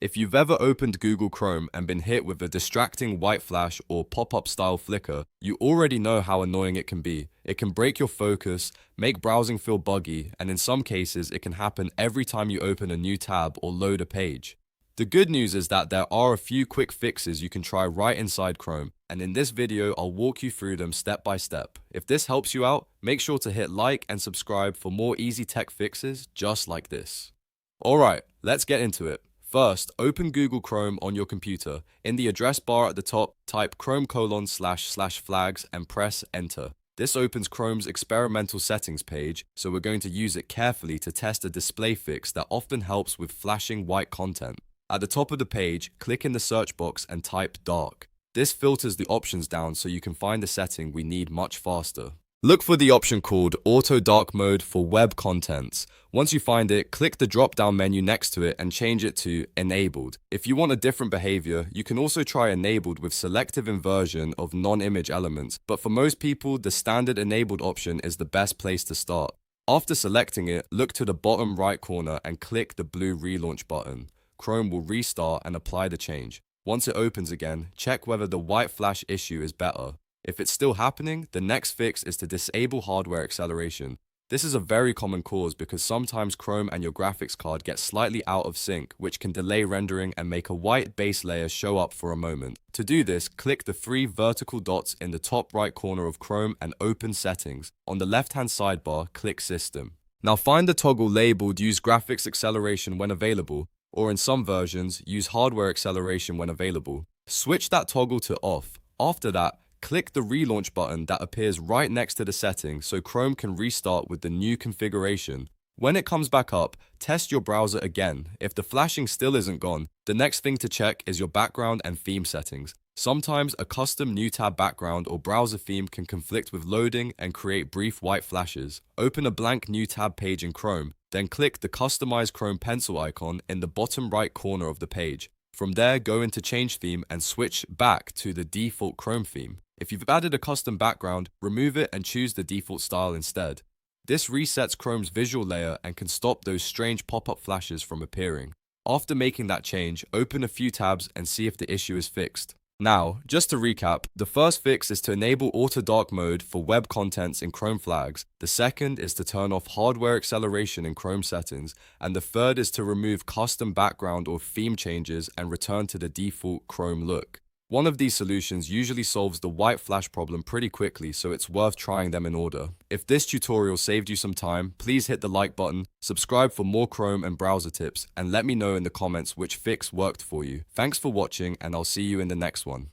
If you've ever opened Google Chrome and been hit with a distracting white flash or pop-up style flicker, you already know how annoying it can be. It can break your focus, make browsing feel buggy, and in some cases, it can happen every time you open a new tab or load a page. The good news is that there are a few quick fixes you can try right inside Chrome, and in this video, I'll walk you through them step by step. If this helps you out, make sure to hit like and subscribe for more easy tech fixes just like this. Alright, let's get into it. First, open Google Chrome on your computer. In the address bar at the top, type chrome://flags and press enter. This opens Chrome's experimental settings page, so we're going to use it carefully to test a display fix that often helps with flashing white content. At the top of the page, click in the search box and type dark. This filters the options down so you can find the setting we need much faster. Look for the option called Auto Dark Mode for web contents. Once you find it, click the drop-down menu next to it and change it to Enabled. If you want a different behavior, you can also try Enabled with selective inversion of non-image elements, but for most people, the standard Enabled option is the best place to start. After selecting it, look to the bottom right corner and click the blue relaunch button. Chrome will restart and apply the change. Once it opens again, check whether the white flash issue is better. If it's still happening, the next fix is to disable hardware acceleration. This is a very common cause because sometimes Chrome and your graphics card get slightly out of sync, which can delay rendering and make a white base layer show up for a moment. To do this, click the three vertical dots in the top right corner of Chrome and open Settings. On the left-hand sidebar, click System. Now find the toggle labeled Use Graphics Acceleration when available, or in some versions, Use Hardware Acceleration when available. Switch that toggle to Off. After that, click the relaunch button that appears right next to the setting so Chrome can restart with the new configuration. When it comes back up, test your browser again. If the flashing still isn't gone, the next thing to check is your background and theme settings. Sometimes a custom new tab background or browser theme can conflict with loading and create brief white flashes. Open a blank new tab page in Chrome, then click the Customize Chrome pencil icon in the bottom right corner of the page. From there, go into Change Theme and switch back to the default Chrome theme. If you've added a custom background, remove it and choose the default style instead. This resets Chrome's visual layer and can stop those strange pop-up flashes from appearing. After making that change, open a few tabs and see if the issue is fixed. Now, just to recap, the first fix is to enable Auto Dark Mode for web contents in Chrome flags, the second is to turn off hardware acceleration in Chrome settings, and the third is to remove custom background or theme changes and return to the default Chrome look. One of these solutions usually solves the white flash problem pretty quickly, so it's worth trying them in order. If this tutorial saved you some time, please hit the like button, subscribe for more Chrome and browser tips, and let me know in the comments which fix worked for you. Thanks for watching, and I'll see you in the next one.